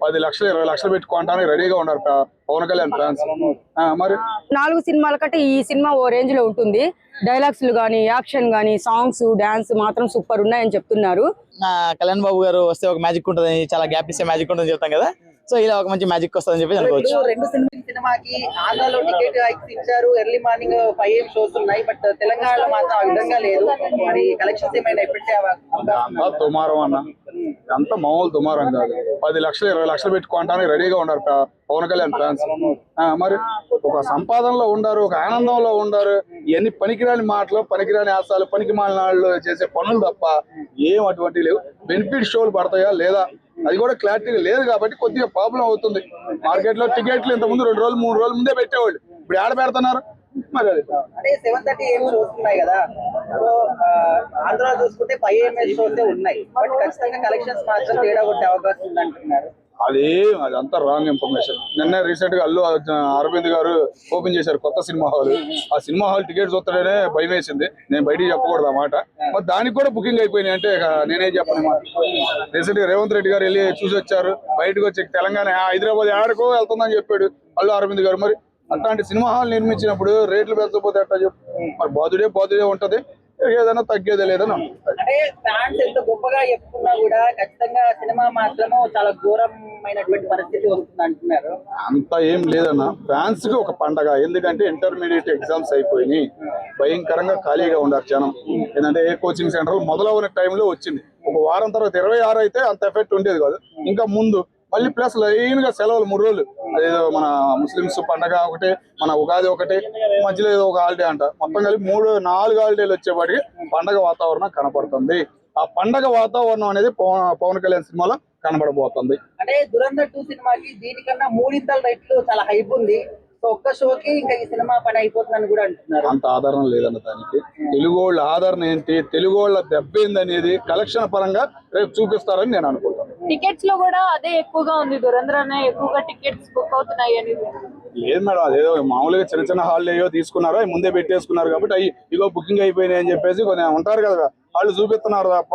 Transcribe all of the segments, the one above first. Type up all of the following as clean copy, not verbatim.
10 లక్షలు 20 లక్షలు పెట్టుకోవడానికి రెడీగా ఉన్నారు పవన్ కళ్యాణ్ ఫ్యాన్స్. మరి 4 సినిమాల కంటే ఈ సినిమా ఓ రేంజ్ లో ఉంటుంది. డైలాగ్స్ గానీ, యాక్షన్ గానీ, సాంగ్స్, డాన్స్ మాత్రం సూపర్ ఉన్నాయని చెప్తున్నారు. కళ్యాణ్ బాబు గారు వస్తే ఒక మ్యాజిక్ ఉంటుంది, చాలా గ్యాప్ ఇస్తే మ్యాజిక్ ఉంటుంది చెప్తాం కదా. సో ఇలా ఒక మంచి మ్యాజిక్ వస్తుందని చెప్పి అనుకోవచ్చు. రెండు సినిమాకి ఆంధ్రాలో టికెట్ హైక్స్ ఇచ్చారు, ఎర్లీ మార్నింగ్ 5 AM షోస్ ఉన్నాయి. బట్ తెలంగాణలో మాత్రం ఆ విధంగా లేదు. మరి కలెక్షన్స్ ఏమైనా ఎఫెక్ట్ దుమారం అన్న, ఎంత మామూలు దుమారం కాదు. 10 లక్షలు 20 లక్షలు పెట్టుకోవడానికి రెడీగా ఉన్నారు పవన్ కళ్యాణ్ ఫ్యాన్స్. మరి ఒక సంపాదనలో ఉండారు, ఒక ఆనందంలో ఉండారు. ఇవన్నీ పనికిరాని మాటలు, పనికిరాని ఆశాలు, పనికి మాలినాళ్ళు చేసే పనులు తప్ప ఏం అటువంటి లేవు. బెనిఫిట్ షోలు పడతాయా లేదా అది కూడా క్లారిటీ లేదు కాబట్టి కొద్దిగా ప్రాబ్లం అవుతుంది. మార్కెట్ లో టికెట్లు ఇంత ముందు 2 రోజులు 3 రోజుల ముందే పెట్టేవాళ్ళు, ఇప్పుడు ఏడ పెడుతున్నారు. మరి అది అంటే 7:30 AM షోస్ ఉన్నాయి కదా. సో ఆంధ్ర చూసుకుంటే 5 AM షోస్ ఉన్నాయి. బట్ ఖచ్చితంగా కలెక్షన్స్ మాత్రం తేడా కొట్టే అవకాశం ఉందంటున్నారు. అదంతా రాంగ్ ఇన్ఫర్మేషన్. నిన్న రీసెంట్ గా అల్లు అరవింద్ గారు ఓపెన్ చేశారు కొత్త సినిమా హాల్. ఆ సినిమా హాల్ టికెట్స్ వస్తాడనే భయం వేసింది. నేను బయటికి చెప్పకూడదు అన్నమాట. మరి దానికి కూడా బుకింగ్ అయిపోయినాయి అంటే నేనే చెప్పను. రీసెంట్ గా రేవంత్ రెడ్డి గారు వెళ్ళి చూసి వచ్చారు. బయటకు వచ్చి తెలంగాణ హైదరాబాద్ ఆడకో వెళ్తుందని చెప్పాడు అల్లు అరవింద్ గారు. మరి అట్లాంటి సినిమా హాల్ నిర్మించినప్పుడు రేట్లు పెంచకపోతే ఎట్లా చెప్పు. మరి బాధుడే ఉంటది, ఏదైనా తగ్గేదే లేదని. అంటే ఫ్యాన్స్ ఎంత గొప్పగా చెప్పుకున్నా కూడా ఖచ్చితంగా సినిమా మాత్రము చాలా ఘోరమైనటువంటి పరిస్థితి వస్తుంది అంటున్నారు. అంత ఏం లేదన్న, ఫ్యాన్స్ కి ఒక పండగ. ఎందుకంటే ఇంటర్మీడియట్ ఎగ్జామ్స్ అయిపోయినాయి, భయంకరంగా ఖాళీగా ఉన్నారు జనం. ఏంటంటే ఏ కోచింగ్ సెంటర్ మొదలవున టైంలో వచ్చింది. ఒక వారం తర్వాత 26 అయితే అంత ఎఫెక్ట్ ఉండేది కాదు. ఇంకా ముందు మళ్ళీ ప్లస్ లైన్ గా సెలవులు 3 రోజులు. అదేదో మన ముస్లిమ్స్ పండగ ఒకటి, మన ఉగాది ఒకటి, మధ్యలో ఏదో ఒక హాలిడే అంట. మొత్తం కలిపి 3-4 హాలిడేలు వచ్చేవాడికి పండగ వాతావరణం కనపడుతుంది. ఆ పండగ వాతావరణం అనేది పవన్ కళ్యాణ్ సినిమాలో కనబడబోతుంది. అంటే దురంధర్ 2 సినిమాకి దీనికన్నా 3 రెట్లు చాలా హైప్ ఉంది. సో ఒక్క షోకి ఇంకా ఈ సినిమా పని అయిపోతుందని కూడా అంటున్నారు. అంత ఆదరణ లేదన్న దానికి. తెలుగు వాళ్ళ ఆదరణ ఏంటి, తెలుగు వాళ్ళ దెబ్బ ఏందనేది కలెక్షన్ పరంగా రేపు చూపిస్తారని నేను అనుకుంటాను. టికెట్స్ లో కూడా అదే ఎక్కువగా ఉంది, దురంధర్ అనే ఎక్కువగా టికెట్స్ బుక్ అవుతున్నాయి అని. లేదు మేడం, అదేదో మామూలుగా చిన్న హాల్ ఏవో తీసుకున్నారో అవి ముందే పెట్టేసుకున్నారు కాబట్టి అవి ఇగో బుకింగ్ అయిపోయినాయి అని చెప్పేసి కొన్ని ఉంటారు కదా, వాళ్ళు చూపిస్తున్నారు తప్ప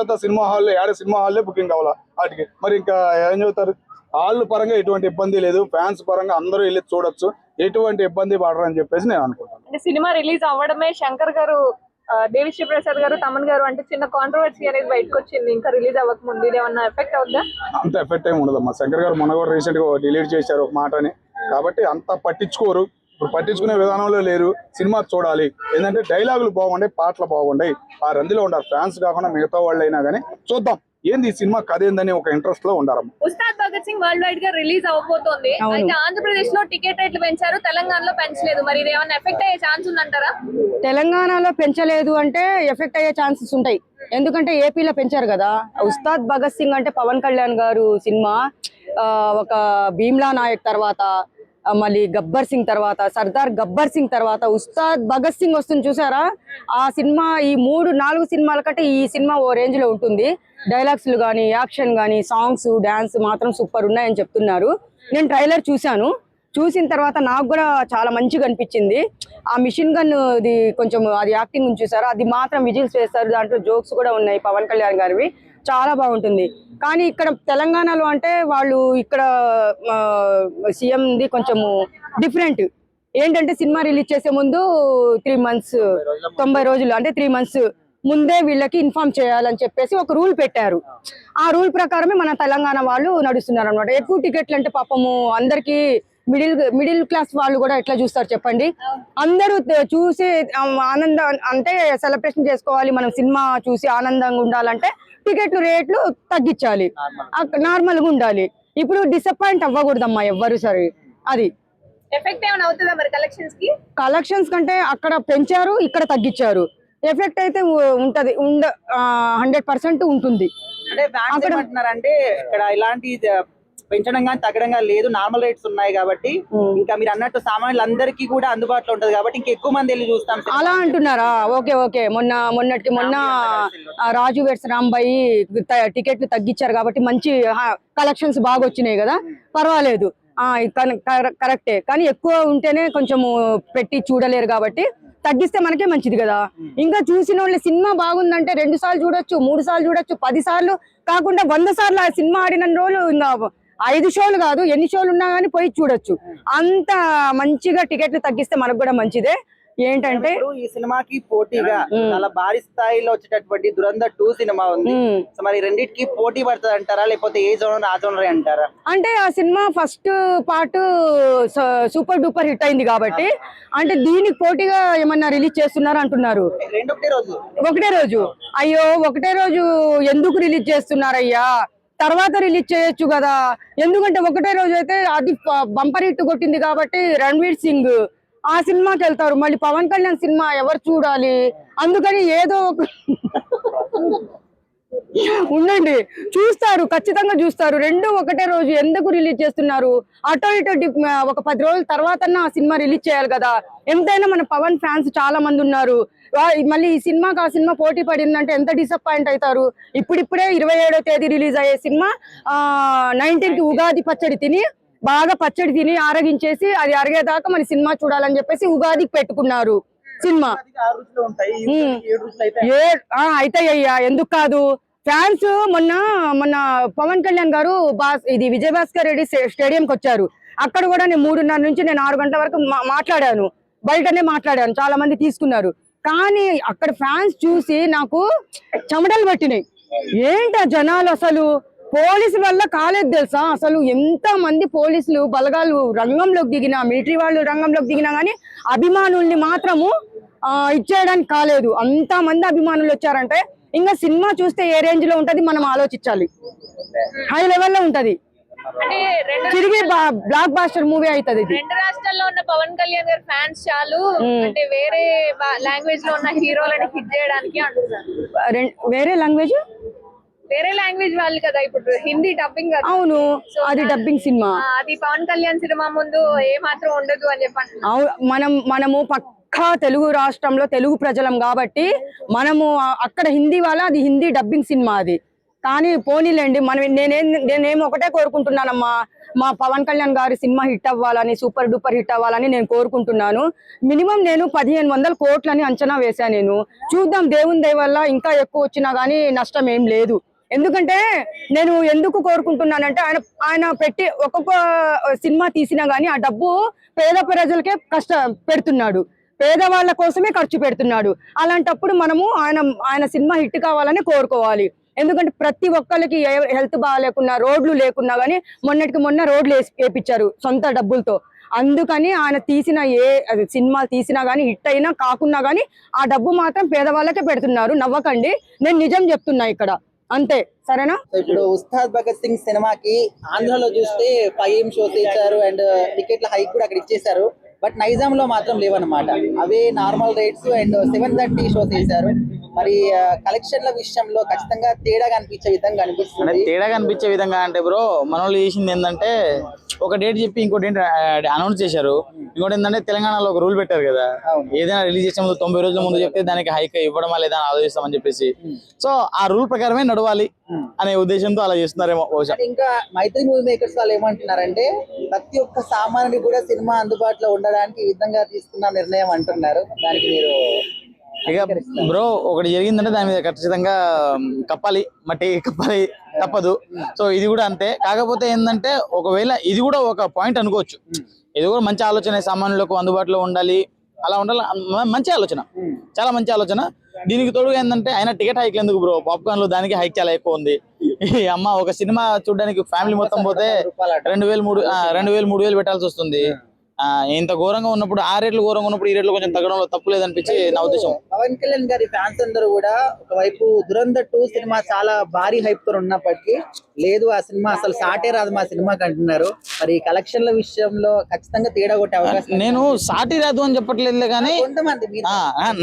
పెద్ద సినిమా హాల్లో సినిమా హాల్లే బుకింగ్ కావాలా వాటికి. మరి ఇంకా ఏం చెబుతారు. హాల్ పరంగా ఎటువంటి ఇబ్బంది లేదు, ఫ్యాన్స్ పరంగా అందరూ వెళ్ళి చూడొచ్చు, ఎటువంటి ఇబ్బంది పడరు అని చెప్పేసి నేను అనుకుంటాను. అంటే సినిమా రిలీజ్ అవ్వడమే శంకర్ గారు, దేవిశ్రీ ప్రసాద్ గారు, తమన్ గారు అంటే చిన్న కాంట్రవర్సీ అనేది బయటకు వచ్చింది. ఇంకా రిలీజ్ అవ్వక ముందు ఇది ఏమన్నా ఎఫెక్ట్ అవుతుందా? అంత ఎఫెక్ట్ ఏమి ఉండదమ్మా. శంకర్ గారు మొన్న కూడా రీసెంట్ గా డిలీట్ చేశారు ఒక మాటని, కాబట్టి అంత పట్టించుకోరు. ఇప్పుడు పట్టించుకునే విధానంలో లేరు. సినిమా చూడాలి, ఏంటంటే డైలాగులు బాగుండే, పాటలు బాగుండే, ఆ రందిలో ఉండాలి. ఫ్యాన్స్ కాకుండా మిగతా వాళ్ళు అయినా కానీ చూద్దాం ఏంది ఈ సినిమా కథ ఏందని ఒక ఇంట్రెస్ట్ లో ఉండాలమ్మా. ఉస్తాద్ భగత్ సింగ్ వరల్డ్ వైడ్ గా రిలీజ్ అవబోతోంది. అయితే ఆంధ్రప్రదేశ్ లో టికెట్ రేట్లు పెంచారు, తెలంగాణలో పెంచలేదు. మరి ఇది ఏమన్నా ఎఫెక్ట్ అయ్యే ఛాన్స్ ఉందంటారా? తెలంగాణలో పెంచలేదు అంటే ఎఫెక్ట్ అయ్యే ఛాన్సెస్ ఉంటాయి. ఎందుకంటే ఏపీలో పెంచారు కదా. ఉస్తాద్ భగత్ సింగ్ అంటే పవన్ కళ్యాణ్ గారు సినిమా, ఒక భీమ్లా నాయక్ తర్వాత, మళ్ళీ గబ్బర్ సింగ్ తర్వాత, సర్దార్ గబ్బర్ సింగ్ తర్వాత ఉస్తాద్ భగత్ సింగ్ వస్తుంది చూసారా. ఆ సినిమా ఈ 3-4 సినిమాల కంటే ఈ సినిమా ఓ రేంజ్ లో ఉంటుంది. డైలాగ్స్ గానీ, యాక్షన్ గానీ, సాంగ్స్, డాన్స్ మాత్రం సూపర్ ఉన్నాయని చెప్తున్నారు. నేను ట్రైలర్ చూశాను. చూసిన తర్వాత నాకు కూడా చాలా మంచిగా అనిపించింది. ఆ మిషన్ గన్ ఇది కొంచెం అది యాక్టింగ్ చూసారా, అది మాత్రం విజిల్స్ వేస్తారు. దాంట్లో జోక్స్ కూడా ఉన్నాయి పవన్ కళ్యాణ్ గారివి, చాలా బాగుంటుంది. కానీ ఇక్కడ తెలంగాణలో అంటే వాళ్ళు ఇక్కడ సీఎంది కొంచెము డిఫరెంట్. ఏంటంటే సినిమా రిలీజ్ చేసే ముందు 3 months 90 రోజులు అంటే 3 months ముందే వీళ్ళకి ఇన్ఫార్మ్ చేయాలని చెప్పేసి ఒక రూల్ పెట్టారు. ఆ రూల్ ప్రకారమే మన తెలంగాణ వాళ్ళు నడుస్తున్నారు అనమాట. ఎక్కువ టికెట్లు అంటే పాపము అందరికి మిడిల్ క్లాస్ వాళ్ళు కూడా ఎట్లా చూస్తారు చెప్పండి. అందరూ చూసి ఆనందం అంటే సెలబ్రేషన్ చేసుకోవాలి, మనం సినిమా చూసి ఆనందంగా ఉండాలంటే టికెట్లు రేట్లు తగ్గించాలి, నార్మల్ గా ఉండాలి. ఇప్పుడు డిసప్పాయింట్ అవ్వకూడదమ్మా ఎవ్వరు సరే. అది ఎఫెక్ట్ ఏమైనా అవుతుందా మరి కలెక్షన్స్ కంటే అక్కడ పెంచారు, ఇక్కడ తగ్గించారు. ఎఫెక్ట్ అయితే ఉంటది, 100% ఉంటుంది. అంటే ఫ్యాన్స్ ఏమంటున్నారంటే ఇక్కడ ఇలాంటి పెంచడం కానీ తగ్గడం కానీ లేదు, నార్మల్ రేట్స్ ఉన్నాయి కాబట్టి ఇంకా మీరు అన్నట్టు సామాన్యులందరికీ కూడా అందుబాటులో ఉంటది కాబట్టి ఇంకా ఎక్కువ మంది వెళ్ళి చూస్తాం అలా అంటున్నారా. ఓకే మొన్న రాజు వెడ్స్ రాంబాయి టికెట్లు తగ్గించారు కాబట్టి మంచి కలెక్షన్స్ బాగా వచ్చినాయి కదా, పర్వాలేదు, కరెక్టే. కానీ ఎక్కువ ఉంటేనే కొంచెము పెట్టి చూడలేరు కాబట్టి తగ్గిస్తే మనకే మంచిది కదా. ఇంకా చూసిన వాళ్ళు సినిమా బాగుందంటే 2 సార్లు చూడొచ్చు, 3 సార్లు చూడొచ్చు, 10 సార్లు కాకుండా 100 సార్లు ఆ సినిమా ఆడిన రోజులు ఇంకా 5 షోలు కాదు, ఎన్ని షోలు ఉన్నా కానీ పోయి చూడొచ్చు. అంత మంచిగా టికెట్లు తగ్గిస్తే మనకు కూడా మంచిదే. ఏంటంటే ఇప్పుడు ఈ సినిమాకి పోటీగా చాలా భారీ స్థాయిలో వచ్చేటటువంటి దురంధర్ 2 సినిమా ఉంది. సో మరి రెండింటికి పోటీ పడుతుంది అంటారా, లేకపోతే ఏ జోనర్ ఆ జోనర్ అంటారా? అంటే ఆ cinema first part super duper hit అయింది కాబట్టి అంటే దీనికి పోటీగా ఏమన్నా రిలీజ్ చేస్తున్నారు అంటున్నారు. రెండు ఒకటే రోజు. అయ్యో ఒకటే రోజు ఎందుకు రిలీజ్ చేస్తున్నారయ్యా, తర్వాత రిలీజ్ చేయొచ్చు కదా. ఎందుకంటే ఒకటే రోజు అయితే అది బంపర్ హిట్ కొట్టింది కాబట్టి రణ్వీర్ సింగ్ ఆ సినిమాకి వెళ్తారు, మళ్ళీ పవన్ కళ్యాణ్ సినిమా ఎవరు చూడాలి? అందుకని ఏదో ఒక ఉండండి, చూస్తారు, ఖచ్చితంగా చూస్తారు. రెండు ఒకటే రోజు ఎందుకు రిలీజ్ చేస్తున్నారు? అటో ఇటో ఒక 10 రోజుల తర్వాత ఆ సినిమా రిలీజ్ చేయాలి కదా. ఎంతైనా మన పవన్ ఫ్యాన్స్ చాలా మంది ఉన్నారు. మళ్ళీ ఈ సినిమాకి ఆ సినిమా పోటీ పడిందంటే ఎంత డిసప్పాయింట్ అవుతారు. ఇప్పుడిప్పుడే 27వ తేదీ రిలీజ్ అయ్యే సినిమా 19కి ఉగాది పచ్చడి తిని బాగా పచ్చడి తిని ఆరగించేసి అది అరిగేదాకా మన సినిమా చూడాలని చెప్పేసి ఉగాదికి పెట్టుకున్నారు సినిమా. అయితాయ్యా, ఎందుకు కాదు. ఫ్యాన్స్ మొన్న పవన్ కళ్యాణ్ గారు ఇది విజయ భాస్కర్ రెడ్డి స్టేడియంకి వచ్చారు. అక్కడ కూడా నేను 3:30 నుంచి నేను 6 గంటల వరకు మాట్లాడాను, బయటనే మాట్లాడాను, చాలా మంది తీసుకున్నారు. కానీ అక్కడ ఫ్యాన్స్ చూసి నాకు చెమటలు పట్టినాయి. ఏంటా జనాలు, అసలు పోలీసుల వల్ల కాలేదు తెలుసా. అసలు ఎంత మంది పోలీసులు బలగాలు రంగంలోకి దిగినా, మిలిటరీ వాళ్ళు రంగంలోకి దిగినా గానీ అభిమానుల్ని మాత్రము ఇచ్చేయడానికి కాలేదు. అంత మంది అభిమానులు వచ్చారంటే ఇంకా సినిమా చూస్తే ఏ రేంజ్ లో ఉంటది మనం ఆలోచించాలి. హై లెవెల్లో ఉంటది, తిరిగి బ్లాక్ బాస్టర్ మూవీ అవుతుంది. రెండు రాష్ట్రాల్లో ఉన్న పవన్ కళ్యాణ్ గారి ఫ్యాన్స్ చాలు అంటే వేరే లాంగ్వేజ్ లో ఉన్న హీరోలని హిట్ చేయడానికి అంటున్నారు. వేరే లాంగ్వేజ్ వాళ్ళు కదా, ఇప్పుడు హిందీ డబ్బింగ్. అవును, అది డబ్బింగ్ సినిమా. అది పవన్ కళ్యాణ్ సినిమా ముందు ఏ మాత్రం ఉండదు అని చెప్పండి. మనము పక్కా తెలుగు రాష్ట్రంలో తెలుగు ప్రజలం కాబట్టి మనము అక్కడ హిందీ వాళ్ళ, అది హిందీ డబ్బింగ్ సినిమా అది. కానీ పోనీలేండి, నేనేం ఒకటే కోరుకుంటున్నానమ్మా, మా పవన్ కళ్యాణ్ గారి సినిమా హిట్ అవ్వాలని, సూపర్ డూపర్ హిట్ అవ్వాలని నేను కోరుకుంటున్నాను. మినిమం నేను 1500 కోట్లని అంచనా వేశాను. నేను చూద్దాం, దేవుని దయ వల్ల ఇంకా ఎక్కువ వచ్చినా గానీ నష్టం ఏం లేదు. ఎందుకంటే నేను ఎందుకు కోరుకుంటున్నానంటే ఆయన పెట్టి ఒక్కొక్క సినిమా తీసినా గానీ ఆ డబ్బు పేద ప్రజలకే పెడుతున్నాడు, పేదవాళ్ళ కోసమే ఖర్చు పెడుతున్నాడు. అలాంటప్పుడు మనము ఆయన సినిమా హిట్ కావాలని కోరుకోవాలి. ఎందుకంటే ప్రతి ఒక్కరికి హెల్త్ బాగాలేకున్నా, రోడ్లు లేకున్నా గానీ మొన్నటికి మొన్న రోడ్లు వేపించారు సొంత డబ్బులతో. అందుకని ఆయన తీసిన సినిమాలు తీసినా గానీ హిట్ అయినా కాకున్నా గానీ ఆ డబ్బు మాత్రం పేదవాళ్ళకే పెడుతున్నారు. నవ్వకండి, నేను నిజం చెప్తున్నా ఇక్కడ, అంతే, సరేనా? ఇప్పుడు ఉస్తాద్ భగత్ సింగ్ సినిమాకి ఆంధ్రలో చూస్తే 5 షోస్ ఇచ్చారు అండ్ టికెట్ల హైక్ కూడా అక్కడ ఇచ్చేసారు. బట్ నైజాం లో మాత్రం లేవన్నమాట. అవే నార్మల్ రేట్స్ అండ్ 730 షోస్ వేశారు. మరి కలెక్షన్ల విషయంలో ఖచ్చితంగా తేడా కనిపించే విధంగా అనిపిస్తుంది. తేడా కనిపించే విధంగా అంటే బ్రో, మన వాళ్ళు చేసింది ఏంటంటే ఒక డేట్ చెప్పి ఇంకో డేట్ అనౌన్స్ చేశారు. ఇంకోటి ఏంటంటే తెలంగాణలో ఒక రూల్ పెట్టారు కదా, ఏదైనా రిలీజ్ చేసే ముందు 90 రోజుల ముందు చెప్తే దానికి హైక్ ఇవ్వడమా లేదా అని ఆలోచిస్తామని చెప్పేసి. సో ఆ రూల్ ప్రకారమే నడవాలి అనే ఉద్దేశంతో అలా చేస్తున్నారేమో. ఇంకా మైత్రి మూవీ మేకర్స్ వాళ్ళు ఏమంటున్నారంటే ప్రతి ఒక్క సామాన్యుడికి కూడా సినిమా అందుబాటులో ఉండడానికి ఈ విధంగా తీసుకున్న నిర్ణయం అంటున్నారు. దానికి మీరు ఇక బ్రో ఒకటి జరిగిందంటే దాని మీద ఖచ్చితంగా మట్టి కప్పాలి, తప్పదు. సో ఇది కూడా అంతే. కాకపోతే ఏంటంటే ఒకవేళ ఇది కూడా ఒక పాయింట్ అనుకోవచ్చు, ఇది కూడా మంచి ఆలోచన, సామాన్యులకు అందుబాటులో ఉండాలి, అలా ఉండాలి, మంచి ఆలోచన, చాలా మంచి ఆలోచన. దీనికి తోడుగా ఏంటంటే ఆయన టికెట్ హైక్ ఎందుకు బ్రో, పాప్కార్న్ లో దానికి హైక్ చాలా ఎక్కువ ఉంది. అమ్మ ఒక సినిమా చూడడానికి ఫ్యామిలీ మొత్తం పోతే 2000-3000 పెట్టాల్సి వస్తుంది. ఇంత ఘోరంగా ఉన్నప్పుడు, ఆ రేట్లు ఘోరంగా ఉన్నప్పుడు ఈ రేట్లు కొంచెం తగ్గడంలో తప్పు లేదనిపించి నా ఉద్దేశం. పవన్ కళ్యాణ్ గారి ఫ్యాన్స్ అందరూ కూడా ఒకవైపు దురంధర్ 2 సినిమా చాలా భారీ హైప్ తో ఉన్నప్పటికీ లేదు ఆ సినిమా అసలు సాటే రాదు మా సినిమాకి అంటున్నారు. మరి కలెక్షన్ల విషయంలో ఖచ్చితంగా తేడా కొట్టే అవకాశం. నేను సాటి రాదు అని చెప్పట్లేదులే కానీ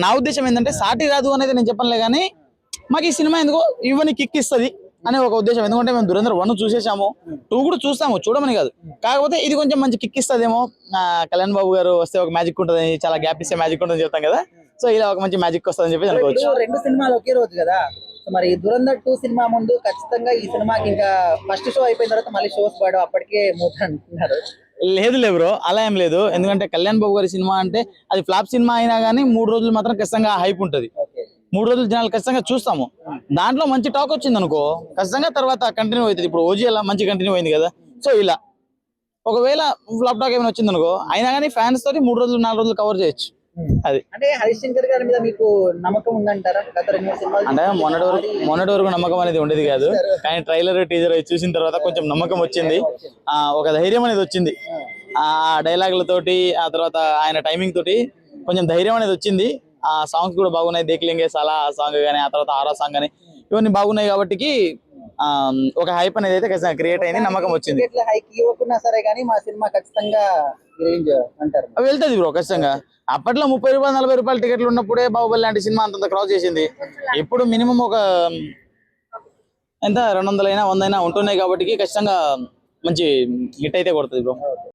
నా ఉద్దేశం ఏంటంటే సాటి రాదు అనేది నేను చెప్పనులే కానీ మాకు ఈ సినిమా ఎందుకో ఇవన్నీ కిక్ ఇస్తుంది అనే ఒక ఉద్దేశం. ఎందుకంటే మేము దురంధర్ 1 చూసేసాము, 2 కూడా చూస్తాము, చూడమని కాదు. కాకపోతే ఇది కొంచెం మంచి కిక్ ఇస్తుందేమో. కళ్యాణ్ బాబు గారు వస్తే ఒక మ్యాజిక్ ఉంటుంది, చాలా గ్యాప్ ఇస్తే మ్యాజిక్ ఉంటుంది చెప్తాం కదా. సో ఇలా ఒక మంచి మ్యాజిక్ వస్తుందని చెప్పి అనుకోవచ్చు. 2 సినిమాలు ఒకే రోజు కదా. మరి దురంధర్ 2 సినిమా ముందు ఖచ్చితంగా ఈ సినిమాకి ఇంకా ఫస్ట్ షో అయిపోయిన తర్వాత మళ్ళీ షోస్ పడవు, అప్పటికే మూత అంటున్నారు. లేదు బ్రో, అలా ఏం లేదు. ఎందుకంటే కళ్యాణ్ బాబు గారి సినిమా అంటే అది ఫ్లాప్ సినిమా అయినా కానీ 3 రోజులు మాత్రం ఖచ్చితంగా హైప్ ఉంటుంది. 3 రోజులు జనాలు ఖచ్చితంగా చూస్తాము. దాంట్లో మంచి టాక్ వచ్చింది అనుకో ఖచ్చితంగా తర్వాత కంటిన్యూ అవుతుంది. ఇప్పుడు ఓజీ అలా మంచి కంటిన్యూ అయింది కదా. సో ఇలా ఒకవేళ ఫ్లాప్ టాక్ ఏమైనా వచ్చింది అనుకో అయినా కానీ ఫ్యాన్స్ తోటి 3 రోజులు 4 రోజులు కవర్ చేయొచ్చు. అది అంటే హరిశంకర్ గారి మీద మీకు నమ్మకం ఉందంటారా? గత 2 సినిమాలు అంటే మొన్నటి వరకు నమ్మకం అనేది ఉండేది కాదు, కానీ ట్రైలర్ టీజర్ చూసిన తర్వాత కొంచెం నమ్మకం వచ్చింది, ఒక ధైర్యం అనేది వచ్చింది. ఆ డైలాగులతోటి ఆ తర్వాత ఆయన టైమింగ్ తోటి కొంచెం ధైర్యం అనేది వచ్చింది. ఆ సాంగ్స్ కూడా బాగున్నాయి, దేక్లింగే సలా సాంగ్ కానీ ఆ తర్వాత ఆరా సాంగ్ కానీ ఇవన్నీ బాగున్నాయి కాబట్టి ఒక హైప్ అనేది అయితే ఖచ్చితంగా క్రియేట్ అయింది, నమ్మకం వచ్చింది. టికెట్ల హైక్ ఇవ్వకున్నా సరే కానీ మా సినిమా ఖచ్చితంగా రేంజ్ అంటారు. వెళ్తుంది బ్రో ఖచ్చితంగా. అప్పట్లో 30 రూపాయలు 40 రూపాయల టికెట్లు ఉన్నప్పుడే బాహుబలి లాంటి సినిమా అంతంత క్రాస్ చేసింది. ఇప్పుడు మినిమం ఒక ఎంత 200 అయినా 100 అయినా ఉంటున్నాయి కాబట్టి ఖచ్చితంగా మంచి హిట్ అయితే కొడుతుంది బ్రో.